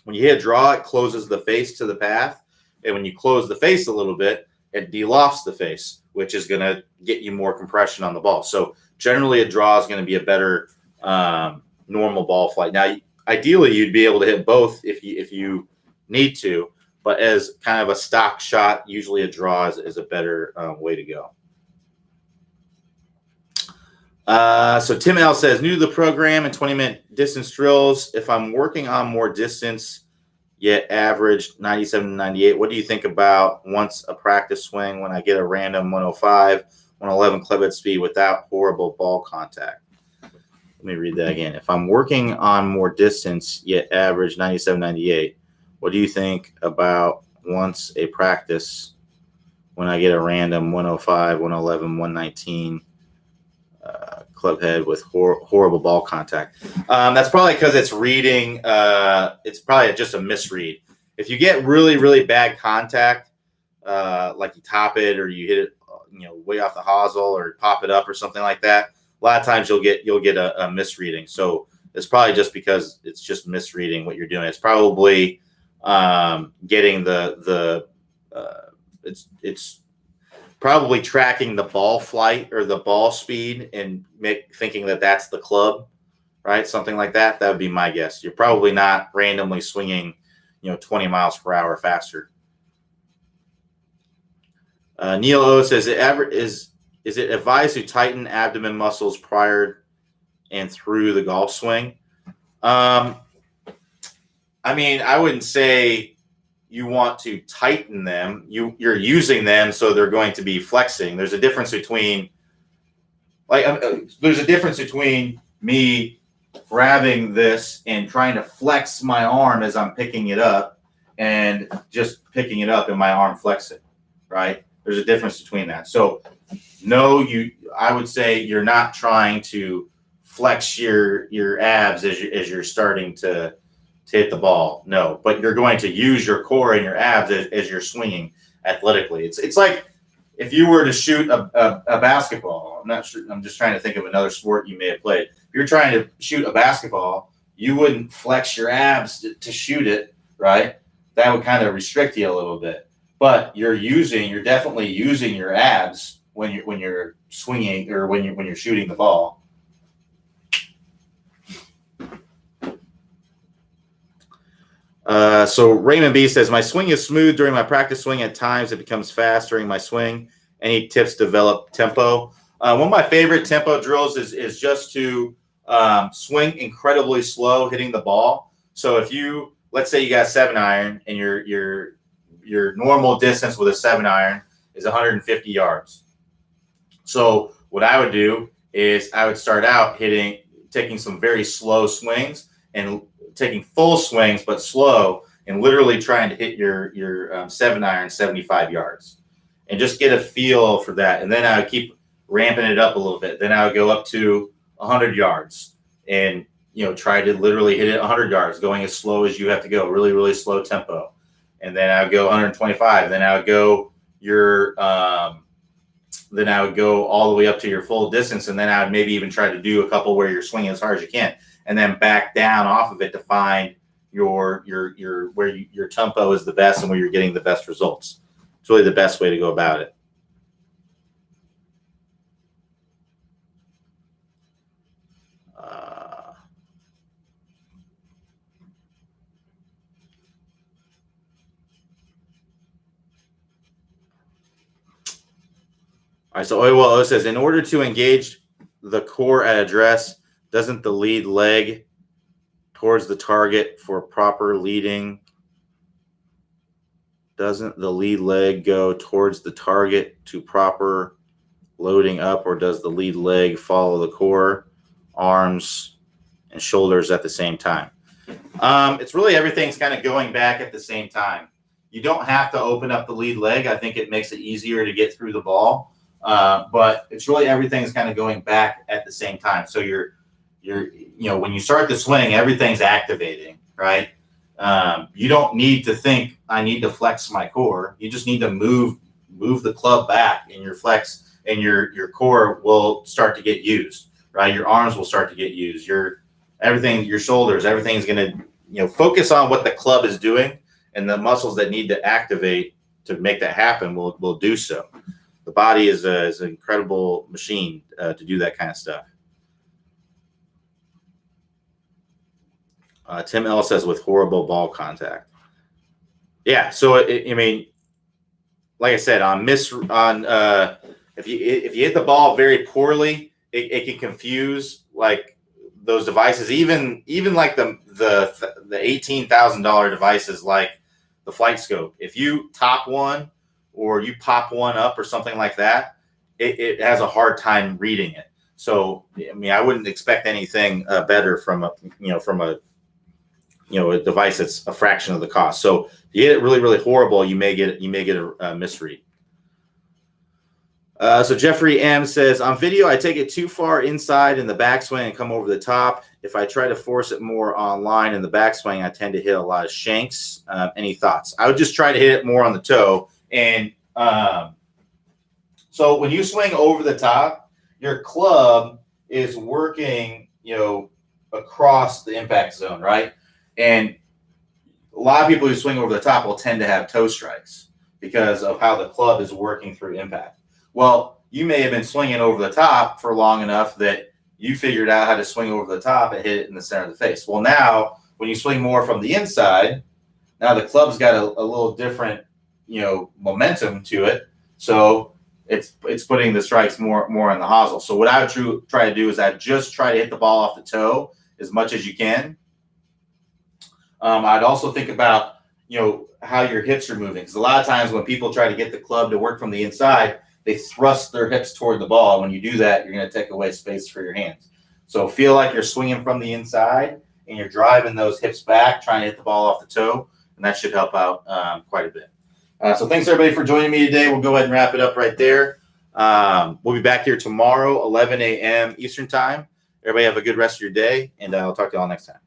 when you hit a draw, it closes the face to the path. And when you close the face a little bit, it de-lofts the face, which is going to get you more compression on the ball. So generally a draw is going to be a better normal ball flight. Now, ideally, you'd be able to hit both if you need to, but as kind of a stock shot, usually a draw is a better way to go. So Tim L says, new to the program and 20-minute distance drills. If I'm working on more distance, yet average 97 to 98, what do you think about once a practice swing when I get a random 105, 111 club head speed without horrible ball contact? Let me read that again. If I'm working on more distance, yet average 97, 98, what do you think about once a practice when I get a random 105, 111, 119 club head with horrible ball contact? That's probably because it's reading. It's probably just a misread. If you get really, really bad contact, like you top it or you hit it, way off the hosel or pop it up or something like that, a lot of times you'll get a misreading. So it's probably just because it's just misreading what you're doing. It's probably getting it's probably tracking the ball flight or the ball speed and thinking that that's the club, right? Something like that. That would be my guess. You're probably not randomly swinging, 20 miles per hour faster. Neil O says, is it advised to tighten abdomen muscles prior and through the golf swing? I wouldn't say you want to tighten them. You're using them, so they're going to be flexing. There's a difference between me grabbing this and trying to flex my arm as I'm picking it up and just picking it up and my arm flexing, right? There's a difference between that. So no, I would say you're not trying to flex your abs as you're starting to hit the ball. No, but you're going to use your core and your abs as you're swinging athletically. It's like if you were to shoot a basketball. I'm not sure. I'm just trying to think of another sport you may have played. If you're trying to shoot a basketball, you wouldn't flex your abs to shoot it, right? That would kind of restrict you a little bit. But you're definitely using your abs when you're swinging or when you're shooting the ball. So Raymond B says, my swing is smooth during my practice swing. At times it becomes fast during my swing. Any tips to develop tempo? One of my favorite tempo drills is just to swing incredibly slow hitting the ball. So if let's say you got a 7-iron and your normal distance with a 7-iron is 150 yards. So what I would do is I would start out taking some very slow swings and taking full swings, but slow, and literally trying to hit your 7-iron 75 yards and just get a feel for that. And then I would keep ramping it up a little bit. Then I would go up to 100 yards and, try to literally hit it 100 yards, going as slow as you have to go, really, really slow tempo. And then I would go 125. Then I would go your then I would go all the way up to your full distance, and then I would maybe even try to do a couple where you're swinging as hard as you can, and then back down off of it to find your tempo is the best and where you're getting the best results. It's really the best way to go about it. All right, so Oiwell says, in order to engage the core at address, doesn't the lead leg towards the target for proper leading? Doesn't the lead leg go towards the target to proper loading up, or does the lead leg follow the core, arms, and shoulders at the same time? It's really everything's kind of going back at the same time. You don't have to open up the lead leg. I think it makes it easier to get through the ball. But it's really everything's kind of going back at the same time. So you're when you start the swing, everything's activating, right? You don't need to think I need to flex my core. You just need to move the club back, and your flex and your core will start to get used, right? Your arms will start to get used. Your shoulders, everything's going to focus on what the club is doing, and the muscles that need to activate to make that happen will do so. The body is an incredible machine to do that kind of stuff. Tim L says with horrible ball contact. Yeah, so I mean, like I said, if you hit the ball very poorly, it can confuse like those devices. Even like the $18,000 devices like the Flight Scope. If you top one, or you pop one up or something like that, it has a hard time reading it. So, I mean, I wouldn't expect anything better from a device that's a fraction of the cost. So if you hit it really, really horrible, you may get a misread. So Jeffrey M says, on video, I take it too far inside in the backswing and come over the top. If I try to force it more online in the backswing, I tend to hit a lot of shanks. Any thoughts? I would just try to hit it more on the toe. And so when you swing over the top, your club is working, across the impact zone, right? And a lot of people who swing over the top will tend to have toe strikes because of how the club is working through impact. Well, you may have been swinging over the top for long enough that you figured out how to swing over the top and hit it in the center of the face. Well, now when you swing more from the inside, now the club's got a little different momentum to it, so it's putting the strikes more in the hosel. So what I would try to do is I'd just try to hit the ball off the toe as much as you can. I'd also think about how your hips are moving, because a lot of times when people try to get the club to work from the inside, they thrust their hips toward the ball. When you do that, you're going to take away space for your hands. So feel like you're swinging from the inside and you're driving those hips back, trying to hit the ball off the toe, and that should help out quite a bit. So thanks, everybody, for joining me today. We'll go ahead and wrap it up right there. We'll be back here tomorrow, 11 a.m. Eastern Time. Everybody have a good rest of your day, and I'll talk to you all next time.